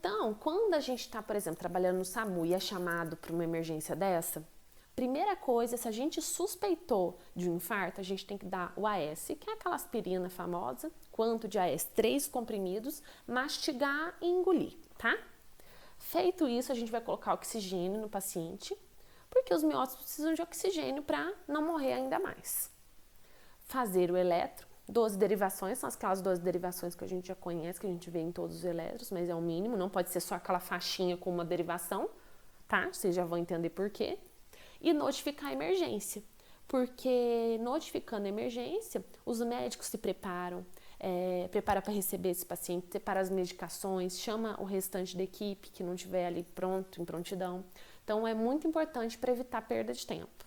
Então, quando a gente está, por exemplo, trabalhando no SAMU e é chamado para uma emergência dessa, primeira coisa, se a gente suspeitou de um infarto, a gente tem que dar o AS, que é aquela aspirina famosa, quanto de AS? 3 comprimidos, mastigar e engolir, tá? Feito isso, a gente vai colocar oxigênio no paciente, porque os miócitos precisam de oxigênio para não morrer ainda mais. Fazer o eletro, 12 derivações, são aquelas 12 derivações que a gente já conhece, que a gente vê em todos os eletros, mas é o mínimo, não pode ser só aquela faixinha com uma derivação, tá? Vocês já vão entender por quê. E notificar a emergência, porque notificando a emergência, os médicos se preparam, prepara para receber esse paciente, prepara as medicações, chama o restante da equipe que não estiver ali pronto, em prontidão. Então, é muito importante para evitar perda de tempo.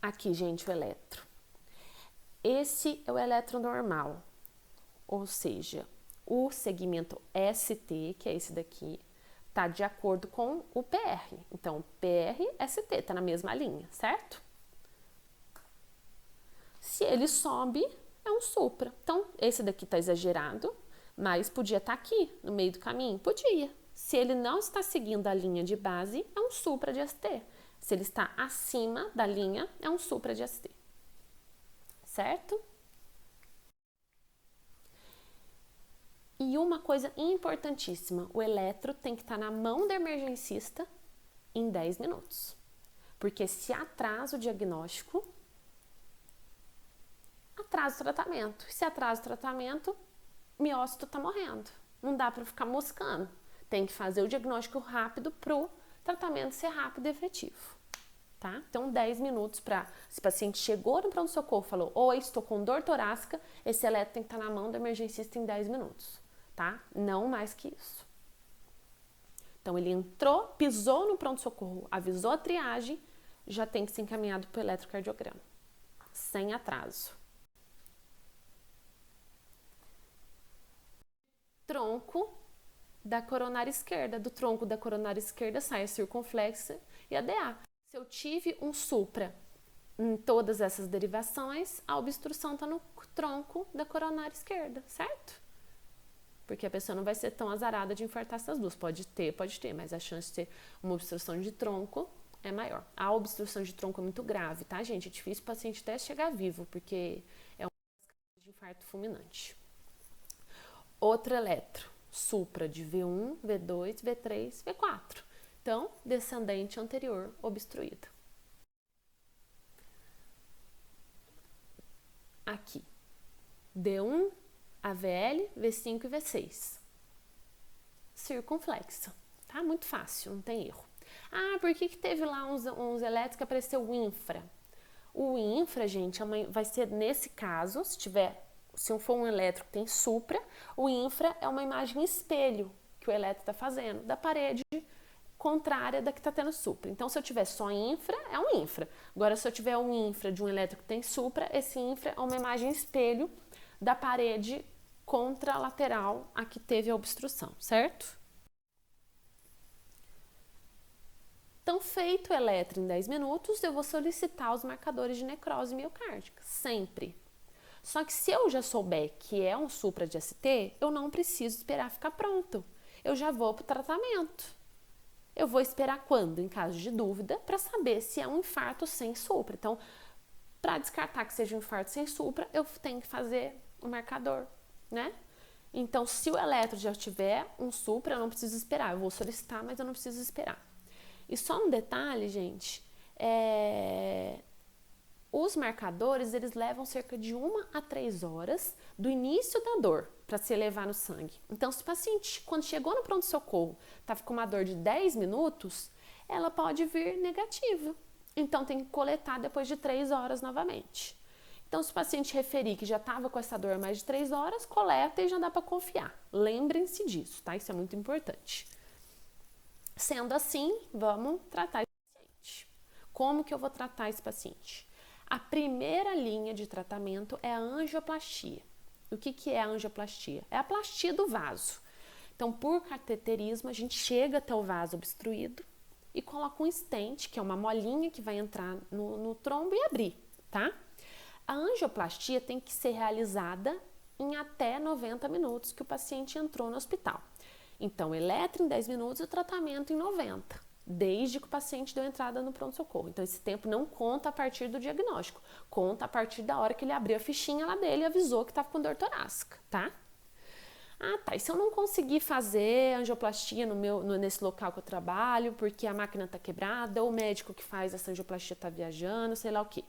Aqui, gente, o eletro. Esse é o eletro normal, ou seja, o segmento ST, que é esse daqui, está de acordo com o PR. Então, PR, ST, está na mesma linha, certo? Se ele sobe, é um supra. Então, esse daqui está exagerado, mas podia estar aqui, no meio do caminho? Podia. Se ele não está seguindo a linha de base, é um supra de ST. Se ele está acima da linha, é um supra de ST. Certo? E uma coisa importantíssima, o eletro tem que estar na mão do emergencista em 10 minutos. Porque se atrasa o diagnóstico, atrasa o tratamento. Se atrasa o tratamento, miócito está morrendo. Não dá para ficar moscando. Tem que fazer o diagnóstico rápido para o tratamento ser rápido e efetivo. Tá? Então, 10 minutos para... Se o paciente chegou no pronto-socorro e falou: oi, estou com dor torácica, esse eletro tem que estar na mão do emergencista em 10 minutos. Tá? Não mais que isso. Então, ele entrou, pisou no pronto-socorro, avisou a triagem, já tem que ser encaminhado para o eletrocardiograma. Sem atraso. Tronco da coronária esquerda. Do tronco da coronária esquerda sai a circunflexa e a DA. Se eu tive um supra em todas essas derivações, a obstrução está no tronco da coronária esquerda, certo? Porque a pessoa não vai ser tão azarada de infartar essas duas. Pode ter, mas a chance de ter uma obstrução de tronco é maior. A obstrução de tronco é muito grave, tá, gente? É difícil o paciente até chegar vivo, porque é uma causas de infarto fulminante. Outro eletro, supra de V1, V2, V3, V4. Então, descendente anterior obstruído. Aqui, D1, AVL, V5 e V6. Circunflexa, tá? Muito fácil, não tem erro. Ah, por que teve lá uns elétricos que apareceu o infra? O infra, gente, vai ser nesse caso, se for um elétrico que tem supra, o infra é uma imagem espelho que o elétrico está fazendo da parede contrária da que está tendo supra. Então, se eu tiver só infra, é um infra. Agora, se eu tiver um infra de um elétrico que tem supra, esse infra é uma imagem espelho da parede contralateral a que teve a obstrução, certo? Então, feito o eletro em 10 minutos, eu vou solicitar os marcadores de necrose miocárdica, sempre. Só que se eu já souber que é um supra de ST, eu não preciso esperar ficar pronto. Eu já vou para o tratamento. Eu vou esperar quando? Em caso de dúvida, para saber se é um infarto sem supra. Então, para descartar que seja um infarto sem supra, eu tenho que fazer o marcador, né? Então, se o eletro já tiver um supra, eu não preciso esperar. Eu vou solicitar, mas eu não preciso esperar. E só um detalhe, gente, os marcadores, eles levam cerca de 1 a 3 horas do início da dor para se elevar no sangue. Então, se o paciente, quando chegou no pronto-socorro, estava com uma dor de 10 minutos, ela pode vir negativa. Então, tem que coletar depois de 3 horas novamente. Então, se o paciente referir que já estava com essa dor há mais de 3 horas, coleta e já dá para confiar. Lembrem-se disso, tá? Isso é muito importante. Sendo assim, vamos tratar esse paciente. Como que eu vou tratar esse paciente? A primeira linha de tratamento é a angioplastia. O que é a angioplastia? É a plastia do vaso. Então, por cateterismo, a gente chega até o vaso obstruído e coloca um stent, que é uma molinha que vai entrar no trombo e abrir, tá? A angioplastia tem que ser realizada em até 90 minutos que o paciente entrou no hospital. Então, eletro em 10 minutos e o tratamento em 90, desde que o paciente deu entrada no pronto-socorro. Então, esse tempo não conta a partir do diagnóstico, conta a partir da hora que ele abriu a fichinha lá dele e avisou que estava com dor torácica, tá? Ah, tá, e se eu não conseguir fazer angioplastia nesse local que eu trabalho, porque a máquina tá quebrada, ou o médico que faz essa angioplastia tá viajando, sei lá o quê.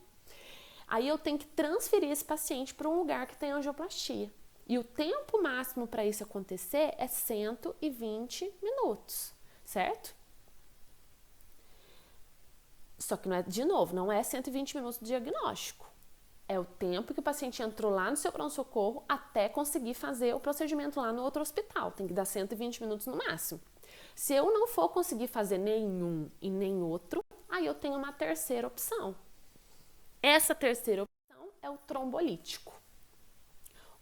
Aí eu tenho que transferir esse paciente para um lugar que tem angioplastia. E o tempo máximo para isso acontecer é 120 minutos, certo? Só que, de novo, não é 120 minutos de diagnóstico. É o tempo que o paciente entrou lá no seu pronto-socorro até conseguir fazer o procedimento lá no outro hospital. Tem que dar 120 minutos no máximo. Se eu não for conseguir fazer nenhum e nem outro, aí eu tenho uma terceira opção. Essa terceira opção é o trombolítico.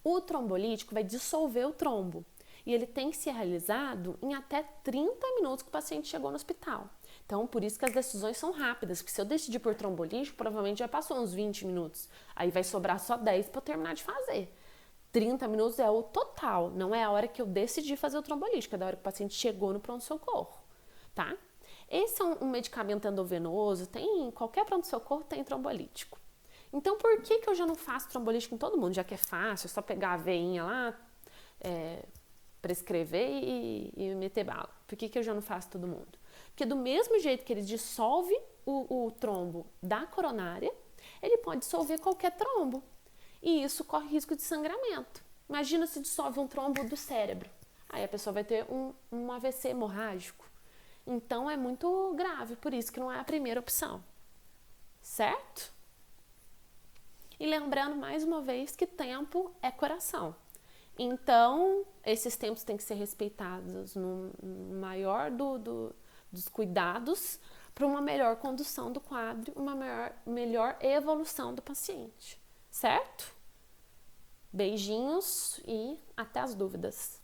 O trombolítico vai dissolver o trombo e ele tem que ser realizado em até 30 minutos que o paciente chegou no hospital. Então, por isso que as decisões são rápidas, porque se eu decidir por trombolítico, provavelmente já passou uns 20 minutos. Aí vai sobrar só 10 para eu terminar de fazer. 30 minutos é o total, não é a hora que eu decidi fazer o trombolítico, é da hora que o paciente chegou no pronto-socorro, tá? Esse é um medicamento endovenoso, tem qualquer pronto-socorro tem trombolítico. Então, por que eu já não faço trombolítico em todo mundo? Já que é fácil, é só pegar a veinha lá, prescrever e meter bala. Por que eu já não faço todo mundo? Porque do mesmo jeito que ele dissolve o trombo da coronária, ele pode dissolver qualquer trombo. E isso corre risco de sangramento. Imagina se dissolve um trombo do cérebro. Aí a pessoa vai ter um AVC hemorrágico. Então é muito grave, por isso que não é a primeira opção. Certo? E lembrando mais uma vez que tempo é coração. Então, esses tempos têm que ser respeitados no maior dos cuidados para uma melhor condução do quadro, uma melhor evolução do paciente. Certo? Beijinhos e até as dúvidas.